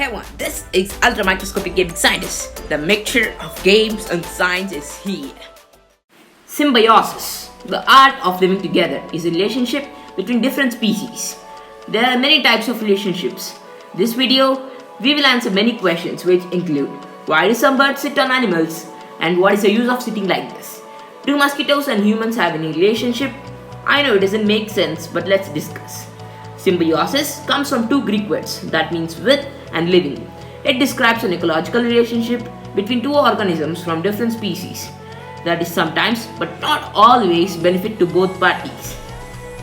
Hey everyone, this is Ultra Microscopic Gaming Scientist. The mixture of games and science is here. Symbiosis, the art of living together, is a relationship between different species. There are many types of relationships. This video, we will answer many questions which include: why do some birds sit on animals? And what is the use of sitting like this? Do mosquitoes and humans have any relationship? I know it doesn't make sense, but let's discuss. Symbiosis comes from two Greek words that means with and living. It describes an ecological relationship between two organisms from different species that is sometimes, but not always, benefit to both parties.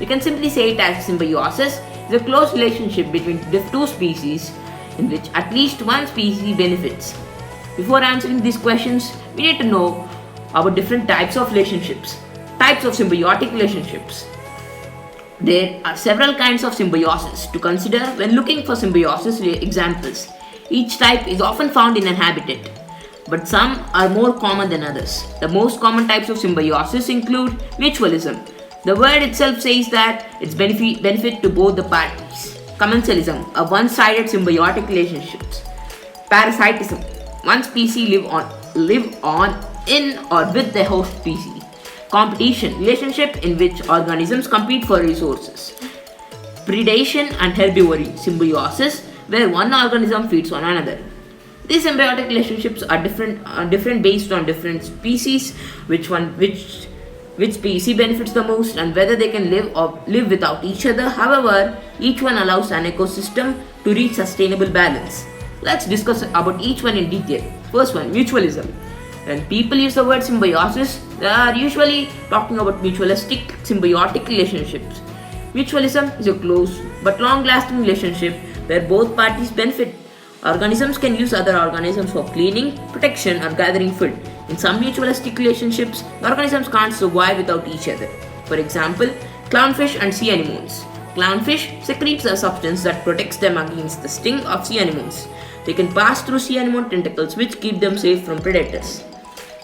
We can simply say it as symbiosis is a close relationship between two species in which at least one species benefits. Before answering these questions, we need to know about different types of relationships. Types of symbiotic relationships. There are several kinds of symbiosis to consider when looking for symbiosis examples. Each type is often found in an habitat, but some are more common than others. The most common types of symbiosis include mutualism. The word itself says that it's benefit to both the parties. Commensalism, a one-sided symbiotic relationships. Parasitism, one species live on in or with the host species. Competition, relationship in which organisms compete for resources. Predation and herbivory, symbiosis where one organism feeds on another. These symbiotic relationships are different based on different species, which species benefits the most and whether they can live without each other. However, each one allows an ecosystem to reach sustainable balance. Let's discuss about each one in detail. First one, mutualism. When people use the word symbiosis, they are usually talking about mutualistic symbiotic relationships. Mutualism is a close but long-lasting relationship where both parties benefit. Organisms can use other organisms for cleaning, protection, or gathering food. In some mutualistic relationships, the organisms can't survive without each other. For example, clownfish and sea anemones. Clownfish secretes a substance that protects them against the sting of sea anemones. They can pass through sea anemone tentacles which keep them safe from predators.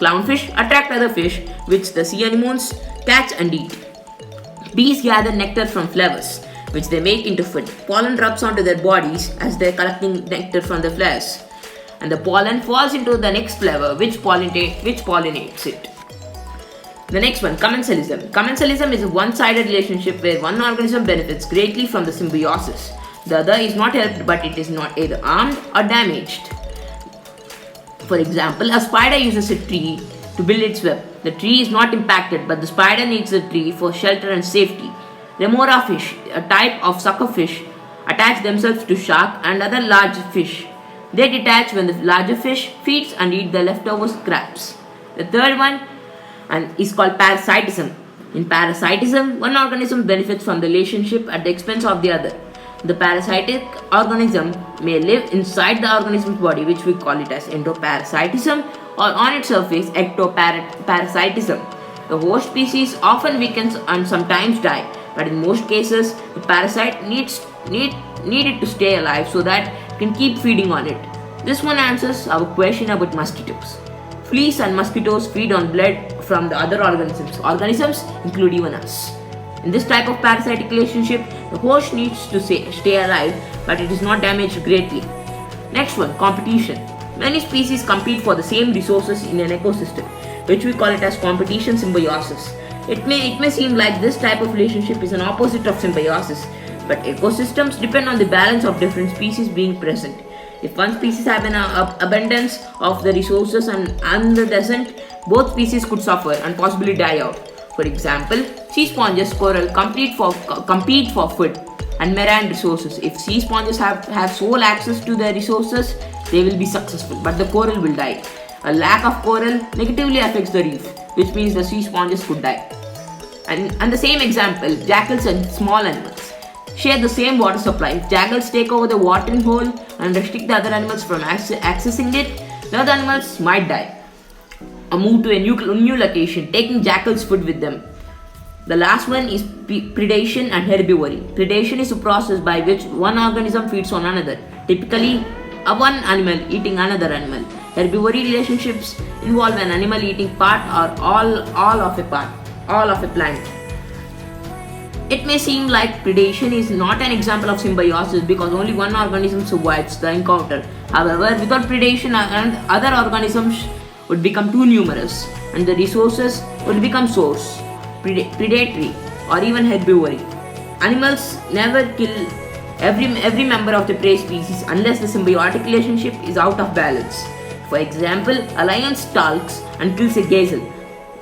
Clownfish attract other fish which the sea anemones catch and eat. Bees gather nectar from flowers which they make into food. Pollen rubs onto their bodies as they are collecting nectar from the flowers. And the pollen falls into the next flower which pollinates it. The next one, commensalism. Commensalism is a one-sided relationship where one organism benefits greatly from the symbiosis. The other is not helped, but it is not either harmed or damaged. For example, a spider uses a tree to build its web. The tree is not impacted, but the spider needs the tree for shelter and safety. Remora fish, a type of suckerfish, attach themselves to shark and other large fish. They detach when the larger fish feeds and eat the leftover scraps. The third one is called parasitism. In parasitism, one organism benefits from the relationship at the expense of the other. The parasitic organism may live inside the organism's body, which we call it as endoparasitism, or on its surface, ectoparasitism. The host species often weakens and sometimes die, but in most cases, the parasite needs it to stay alive so that it can keep feeding on it. This one answers our question about mosquitoes. Fleas and mosquitoes feed on blood from the other organisms include even us. In this type of parasitic relationship, the host needs to stay alive, but it is not damaged greatly. Next one, competition. Many species compete for the same resources in an ecosystem, which we call it as competition symbiosis. It may seem like this type of relationship is an opposite of symbiosis, but ecosystems depend on the balance of different species being present. If one species have an abundance of the resources and another doesn't, both species could suffer and possibly die out. For example, sea sponges, coral compete for food and marine resources. If sea sponges have sole access to their resources, they will be successful, but the coral will die. A lack of coral negatively affects the reef, which means the sea sponges could die. And the same example, jackals and small animals share the same water supply. If jackals take over the watering hole and restrict the other animals from accessing it, the other animals might die or move to a new location, taking jackals' food with them. The last one is predation and herbivory. Predation is a process by which one organism feeds on another, typically one animal eating another animal. Herbivory relationships involve an animal eating part or all of a plant. It may seem like predation is not an example of symbiosis because only one organism survives the encounter. However, without predation and other organisms would become too numerous and the resources would become source, predatory or even herbivory. Animals never kill every member of the prey species unless the symbiotic relationship is out of balance. For example, a lion stalks and kills a gazelle,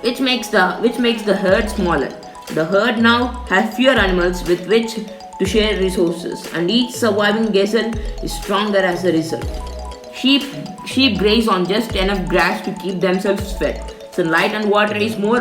which makes the herd smaller. The herd now has fewer animals with which to share resources, and each surviving gazelle is stronger as a result. Sheep graze on just enough grass to keep themselves fed. Sunlight and water is more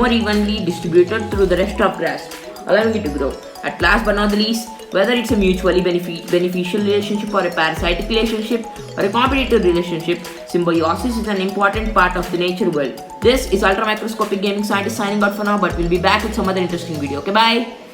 evenly distributed through the rest of grass, allowing it to grow. At last but not the least, whether it's a mutually beneficial relationship or a parasitic relationship or a competitive relationship, symbiosis is an important part of the nature world. This is Ultra Microscopic Gaming Scientist signing out for now, but we'll be back with some other interesting video. Okay, bye!